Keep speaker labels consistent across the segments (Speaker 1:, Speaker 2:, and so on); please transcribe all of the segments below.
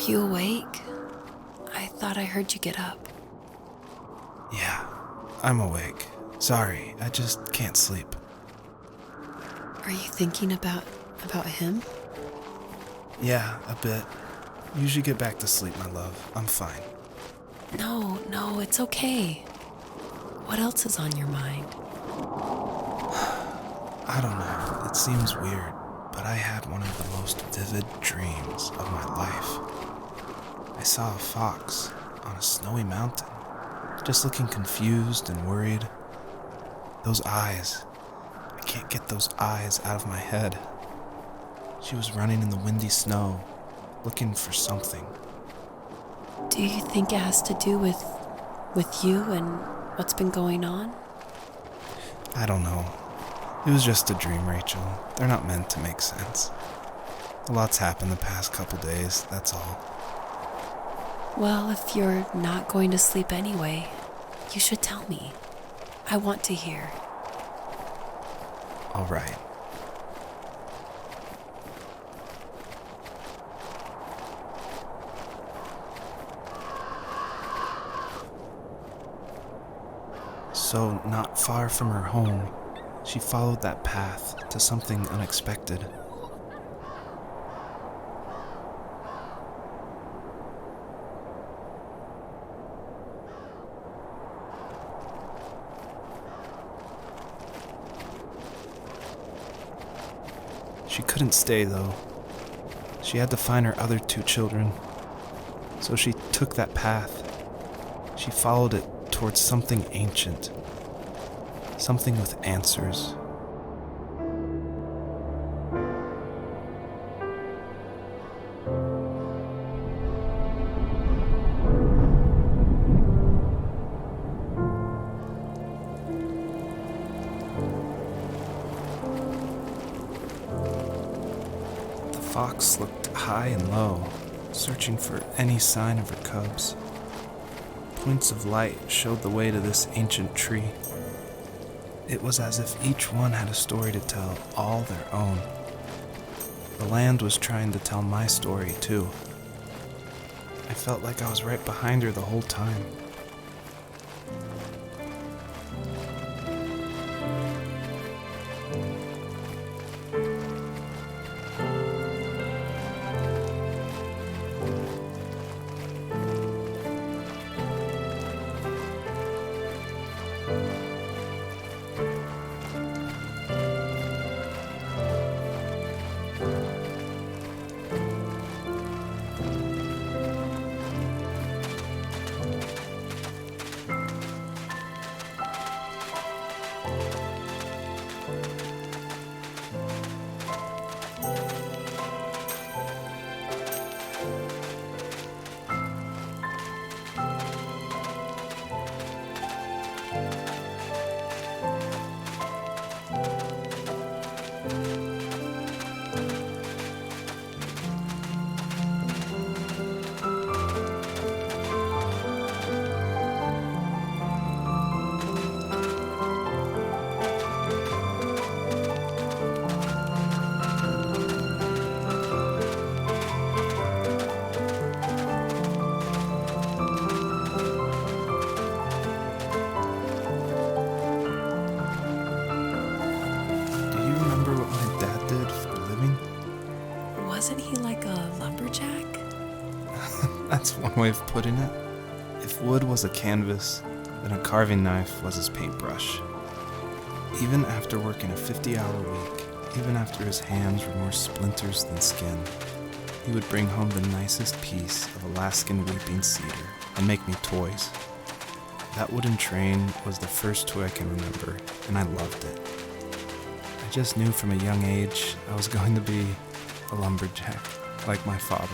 Speaker 1: you awake? I thought I heard you get up.
Speaker 2: Yeah, I'm awake. Sorry, I just can't sleep.
Speaker 1: Are you thinking about him?
Speaker 2: Yeah, a bit. Usually get back to sleep, my love. I'm fine.
Speaker 1: No, it's okay. What else is on your mind?
Speaker 2: I don't know. It seems weird, but I had one of the most vivid dreams of my life. I saw a fox on a snowy mountain, just looking confused and worried. Those eyes. I can't get those eyes out of my head. She was running in the windy snow, looking for something.
Speaker 1: Do you think it has to do with you and what's been going on?
Speaker 2: I don't know. It was just a dream, Rachel. They're not meant to make sense. A lot's happened the past couple days, that's all.
Speaker 1: Well, if you're not going to sleep anyway, you should tell me. I want to hear.
Speaker 2: All right. So, not far from her home, she followed that path to something unexpected. She couldn't stay, though. She had to find her other 2 children. So she took that path. She followed it towards something ancient. Something with answers. The fox looked high and low, searching for any sign of her cubs. Points of light showed the way to this ancient tree. It was as if each one had a story to tell, all their own. The land was trying to tell my story, too. I felt like I was right behind her the whole time.
Speaker 1: Wasn't he like a lumberjack?
Speaker 2: That's one way of putting it. If wood was a canvas, then a carving knife was his paintbrush. Even after working a 50-hour week, even after his hands were more splinters than skin, he would bring home the nicest piece of Alaskan weeping cedar and make me toys. That wooden train was the first toy I can remember, and I loved it. I just knew from a young age I was going to be a lumberjack, like my father.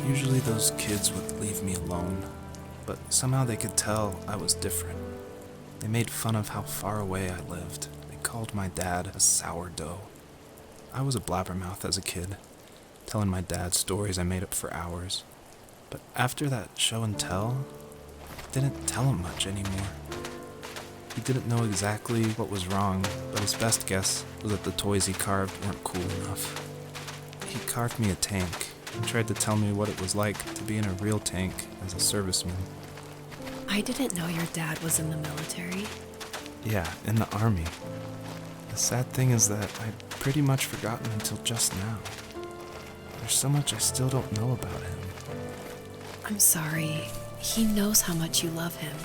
Speaker 2: Usually those kids would leave me alone, but somehow they could tell I was different. They made fun of how far away I lived. They called my dad a sourdough. I was a blabbermouth as a kid, telling my dad stories I made up for hours. But after that show and tell, I didn't tell him much anymore. He didn't know exactly what was wrong, but his best guess was that the toys he carved weren't cool enough. He carved me a tank and tried to tell me what it was like to be in a real tank as a serviceman.
Speaker 1: I didn't know your dad was in the military.
Speaker 2: Yeah, in the army. The sad thing is that I'd pretty much forgotten until just now. There's so much I still don't know about him.
Speaker 1: I'm sorry. He knows how much you love him.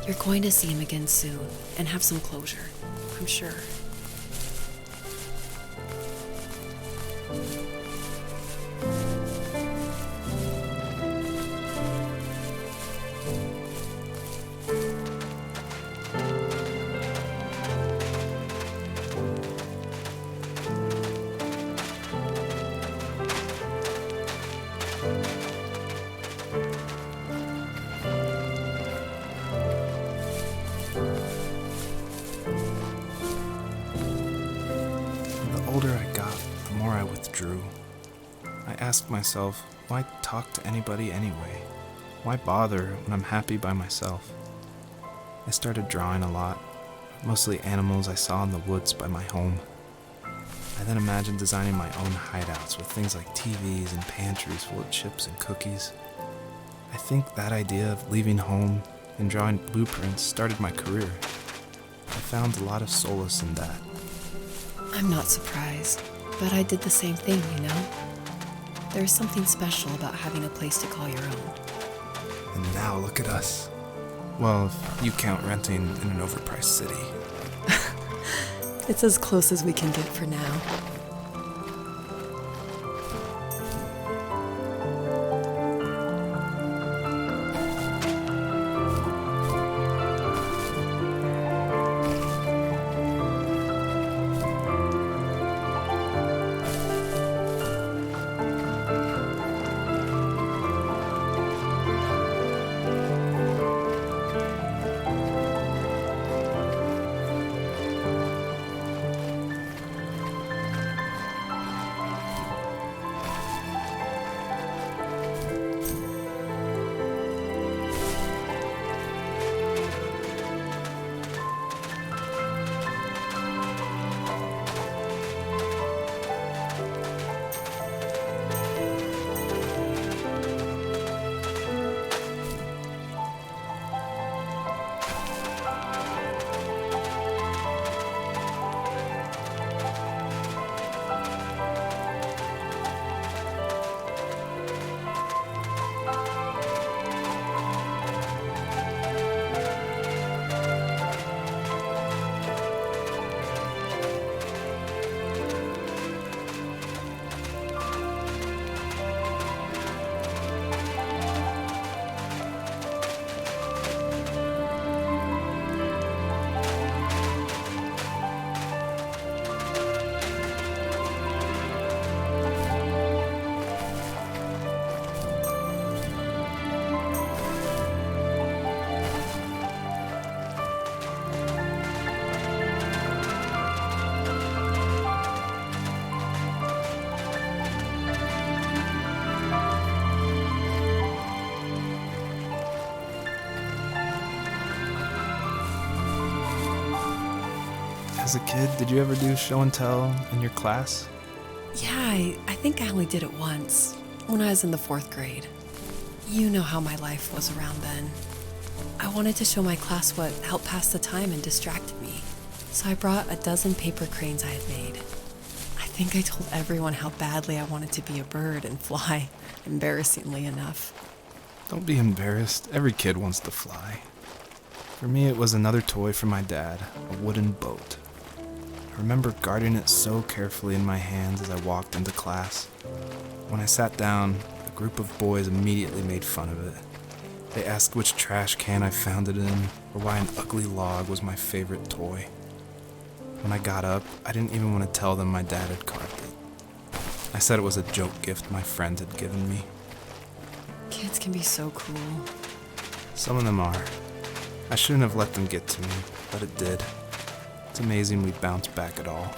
Speaker 1: You're going to see him again soon and have some closure, I'm sure.
Speaker 2: The older I got, the more I withdrew. I asked myself, why talk to anybody anyway? Why bother when I'm happy by myself? I started drawing a lot, mostly animals I saw in the woods by my home. I then imagined designing my own hideouts with things like TVs and pantries full of chips and cookies. I think that idea of leaving home and drawing blueprints started my career. I found a lot of solace in that.
Speaker 1: I'm not surprised, but I did the same thing, you know? There's something special about having a place to call your own.
Speaker 2: And now look at us. Well, if you count renting in an overpriced city.
Speaker 1: It's as close as we can get for now.
Speaker 2: As a kid, did you ever do show and tell in your class?
Speaker 1: Yeah, I think I only did it once, when I was in the 4th grade. You know how my life was around then. I wanted to show my class what helped pass the time and distracted me, so I brought a dozen paper cranes I had made. I think I told everyone how badly I wanted to be a bird and fly, embarrassingly enough.
Speaker 2: Don't be embarrassed. Every kid wants to fly. For me, it was another toy from my dad, a wooden boat. I remember guarding it so carefully in my hands as I walked into class. When I sat down, a group of boys immediately made fun of it. They asked which trash can I found it in, or why an ugly log was my favorite toy. When I got up, I didn't even want to tell them my dad had carved it. I said it was a joke gift my friend had given me.
Speaker 1: Kids can be so cruel.
Speaker 2: Some of them are. I shouldn't have let them get to me, but it did. It's amazing we bounced back at all.